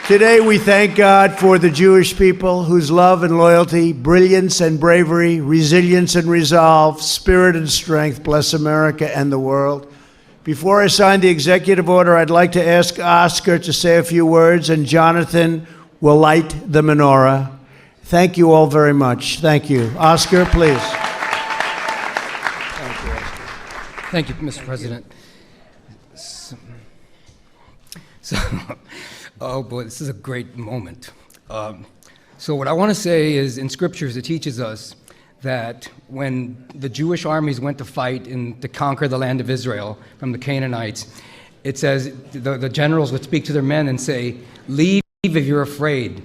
Today we thank God for the Jewish people whose love and loyalty, brilliance and bravery, resilience and resolve, spirit and strength bless America and the world. Before I sign the executive order, I'd like to ask Oscar to say a few words, and Jonathan will light the menorah. Thank you all very much. Thank you. Oscar, please. Thank you, Oscar. Thank you, Mr. President. Oh boy, this is a great moment. So what I want to say is, in scriptures, it teaches us that when the Jewish armies went to fight to conquer the land of Israel from the Canaanites, it says the generals would speak to their men and say, "Leave if you're afraid."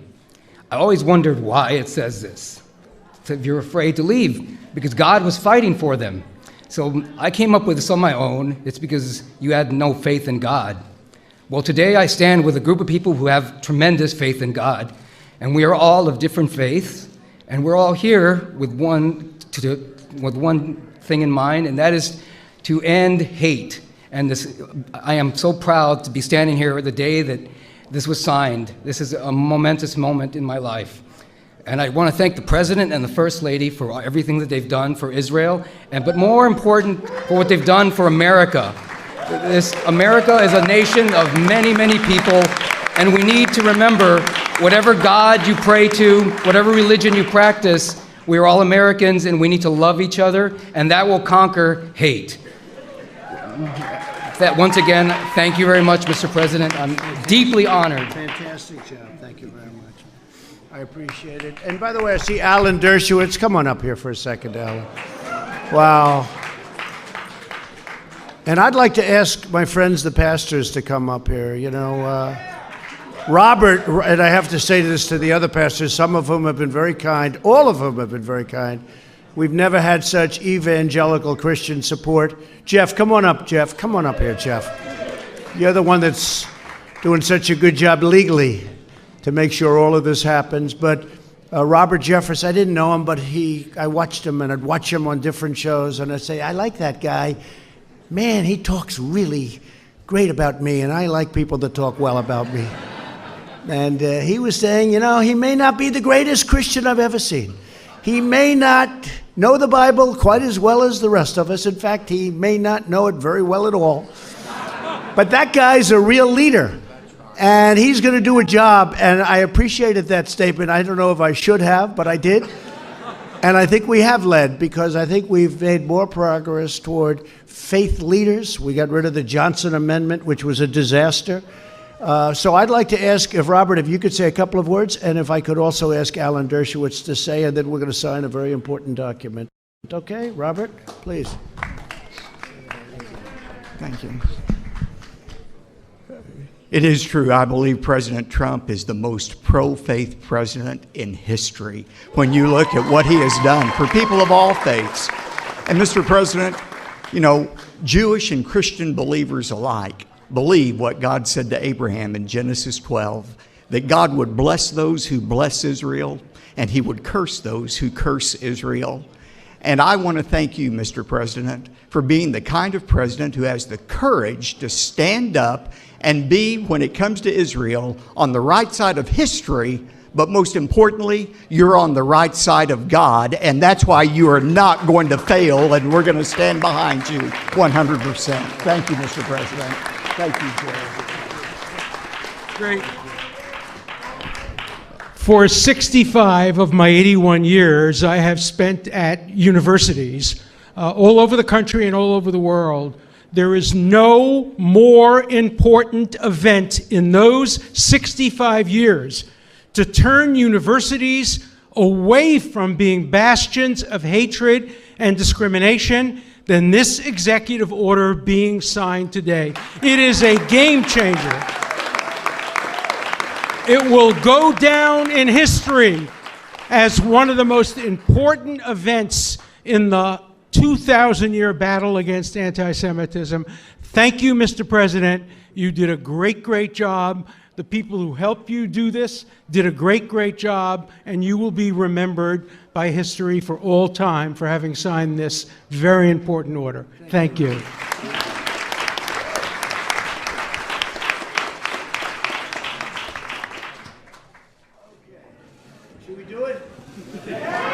I always wondered why it says this. It said, if you're afraid to leave, because God was fighting for them. So I came up with this on my own. It's because you had no faith in God. Well, today I stand with a group of people who have tremendous faith in God, and we are all of different faiths, and we're all here with one thing in mind, and that is to end hate. And I am so proud to be standing here the day that this was signed. This is a momentous moment in my life. And I want to thank the President and the First Lady for everything that they've done for Israel, but more important, for what they've done for America. America is a nation of many, many people, and we need to remember, whatever God you pray to, whatever religion you practice, we are all Americans, and we need to love each other, and that will conquer hate. Once again, thank you very much, Mr. President. I'm deeply honored. Fantastic job. Thank you very much. I appreciate it. And by the way, I see Alan Dershowitz. Come on up here for a second, Alan. Wow. And I'd like to ask my friends, the pastors, to come up here. You know, Robert, and I have to say this to the other pastors, some of whom have been very kind, all of whom have been very kind. We've never had such evangelical Christian support. Jeff, come on up, Jeff. Come on up here, Jeff. You're the one that's doing such a good job legally to make sure all of this happens. But Robert Jeffress, I didn't know him, but I watched him, and I'd watch him on different shows, and I'd say, I like that guy. Man, he talks really great about me, and I like people that talk well about me. And he was saying, you know, he may not be the greatest Christian I've ever seen. He may not know the Bible quite as well as the rest of us. In fact, he may not know it very well at all. But that guy's a real leader, and he's going to do a job, and I appreciated that statement. I don't know if I should have, but I did. And I think we have led, because I think we've made more progress toward faith leaders. We got rid of the Johnson Amendment, which was a disaster. So I'd like to ask if Robert, if you could say a couple of words, and if I could also ask Alan Dershowitz to say, and then we're going to sign a very important document. Okay, Robert, please. Thank you. It is true. I believe President Trump is the most pro-faith president in history when you look at what he has done for people of all faiths. And Mr. President, you know, Jewish and Christian believers alike believe what God said to Abraham in Genesis 12, that God would bless those who bless Israel, and he would curse those who curse Israel. And I want to thank you, Mr. President, for being the kind of president who has the courage to stand up and be, when it comes to Israel, on the right side of history, but most importantly, you're on the right side of God, and that's why you are not going to fail, and we're going to stand behind you 100%. Thank you, Mr. President. Thank you, Joe. Great. For 65 of my 81 years, I have spent at universities all over the country and all over the world. There is no more important event in those 65 years to turn universities away from being bastions of hatred and discrimination than this executive order being signed today. It is a game changer. It will go down in history as one of the most important events in the 2,000-year battle against anti-Semitism. Thank you, Mr. President. You did a great, great job. The people who helped you do this did a great, great job, and you will be remembered by history for all time for having signed this very important order. Thank you. Should we do it?